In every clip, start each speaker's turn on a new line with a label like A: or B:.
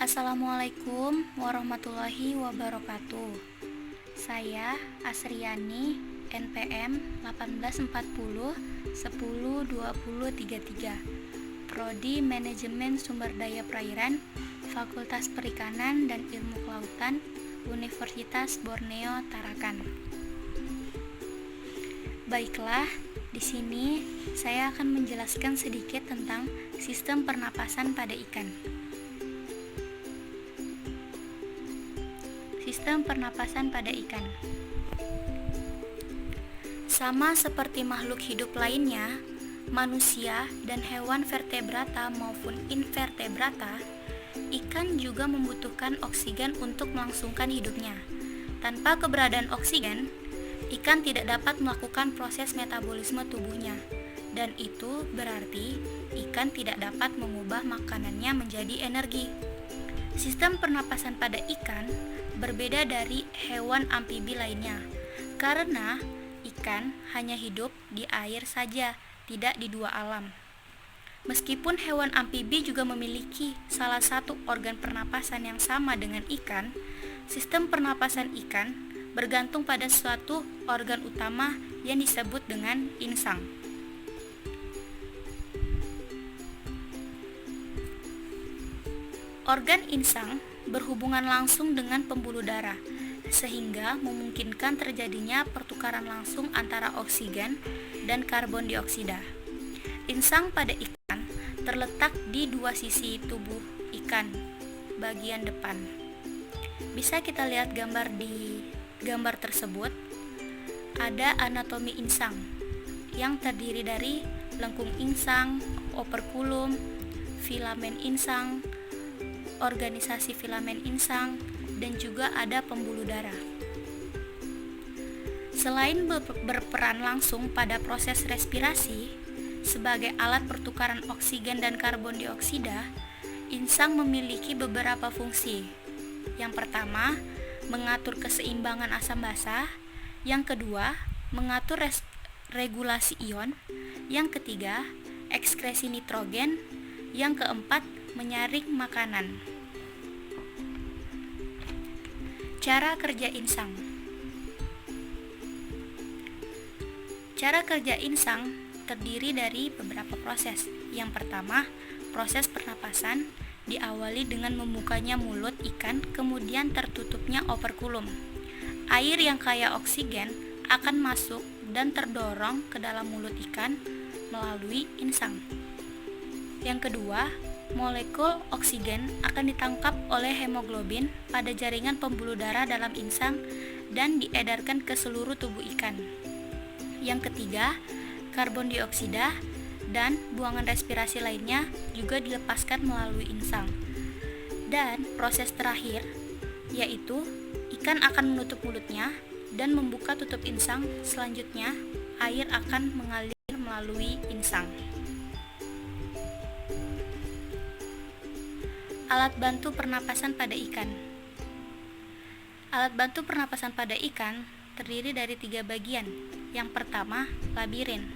A: Assalamualaikum warahmatullahi wabarakatuh. Saya Asriani, NPM 1840 10 20 33, Prodi Manajemen Sumber Daya Perairan, Fakultas Perikanan dan Ilmu Kelautan, Universitas Borneo Tarakan. Baiklah, di sini saya akan menjelaskan sedikit tentang sistem pernapasan pada ikan. Sistem pernapasan pada ikan. Sama seperti makhluk hidup lainnya, manusia dan hewan vertebrata maupun invertebrata, ikan juga membutuhkan oksigen untuk melangsungkan hidupnya. Tanpa keberadaan oksigen, ikan tidak dapat melakukan proses metabolisme tubuhnya, dan itu berarti ikan tidak dapat mengubah makanannya menjadi energi. Sistem pernapasan pada ikan berbeda dari hewan amfibi lainnya, karena ikan hanya hidup di air saja, tidak di dua alam. Meskipun hewan amfibi juga memiliki salah satu organ pernapasan yang sama dengan ikan, sistem pernapasan ikan bergantung pada suatu organ utama yang disebut dengan insang. Organ insang berhubungan langsung dengan pembuluh darah, sehingga memungkinkan terjadinya pertukaran langsung antara oksigen dan karbon dioksida. Insang pada ikan terletak di dua sisi tubuh ikan, bagian depan. Bisa kita lihat di gambar tersebut, ada anatomi insang yang terdiri dari lengkung insang, operkulum, filamen insang, organisasi filamen insang, dan juga ada pembuluh darah. Selain berperan langsung pada proses respirasi sebagai alat pertukaran oksigen dan karbon dioksida, insang memiliki beberapa fungsi. Yang pertama, mengatur keseimbangan asam basa. Yang kedua, mengatur regulasi ion. Yang ketiga, ekskresi nitrogen. Yang keempat, menyaring makanan. Cara kerja insang. Cara kerja insang terdiri dari beberapa proses. Yang pertama, proses pernapasan diawali dengan membukanya mulut ikan, kemudian tertutupnya operkulum. Air yang kaya oksigen akan masuk dan terdorong ke dalam mulut ikan melalui insang. Yang kedua, molekul oksigen akan ditangkap oleh hemoglobin pada jaringan pembuluh darah dalam insang dan diedarkan ke seluruh tubuh ikan. Yang ketiga, karbon dioksida dan buangan respirasi lainnya juga dilepaskan melalui insang. Dan proses terakhir, yaitu ikan akan menutup mulutnya dan membuka tutup insang. Selanjutnya, air akan mengalir melalui insang. Alat bantu pernapasan pada ikan. Alat bantu pernapasan pada ikan terdiri dari 3 bagian. Yang pertama, labirin.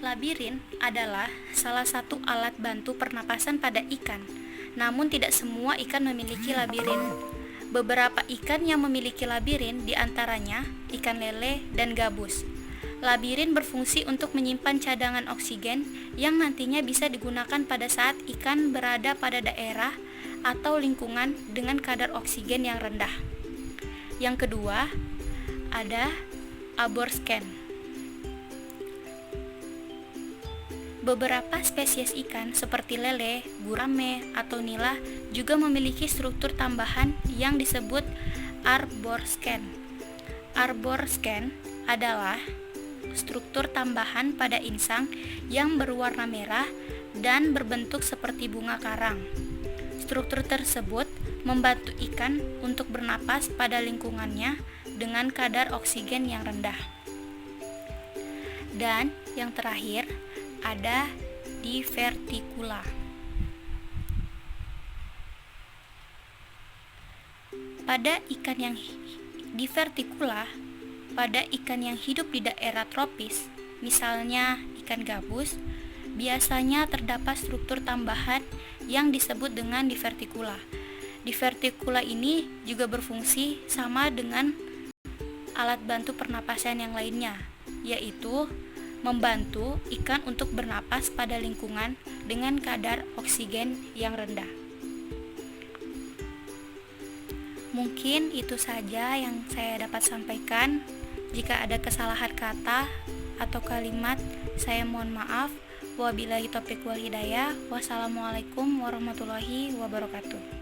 A: Labirin adalah salah satu alat bantu pernapasan pada ikan, namun tidak semua ikan memiliki labirin. Beberapa ikan yang memiliki labirin diantaranya ikan lele dan gabus. Labirin berfungsi untuk menyimpan cadangan oksigen yang nantinya bisa digunakan pada saat ikan berada pada daerah atau lingkungan dengan kadar oksigen yang rendah. Yang kedua, ada aborscan. Beberapa spesies ikan seperti lele, gurame, atau nila juga memiliki struktur tambahan yang disebut arborscan. Arborscan adalah struktur tambahan pada insang yang berwarna merah dan berbentuk seperti bunga karang. Struktur tersebut membantu ikan untuk bernapas pada lingkungannya dengan kadar oksigen yang rendah. Dan yang terakhir, ada diverticula. Pada ikan yang diverticula, pada ikan yang hidup di daerah tropis, misalnya ikan gabus, biasanya terdapat struktur tambahan yang disebut dengan divertikula. Divertikula ini juga berfungsi sama dengan alat bantu pernapasan yang lainnya, yaitu membantu ikan untuk bernapas pada lingkungan dengan kadar oksigen yang rendah. Mungkin itu saja yang saya dapat sampaikan. Jika ada kesalahan kata atau kalimat, saya mohon maaf. Wabillahi taufiq wal hidayah. Wassalamualaikum warahmatullahi wabarakatuh.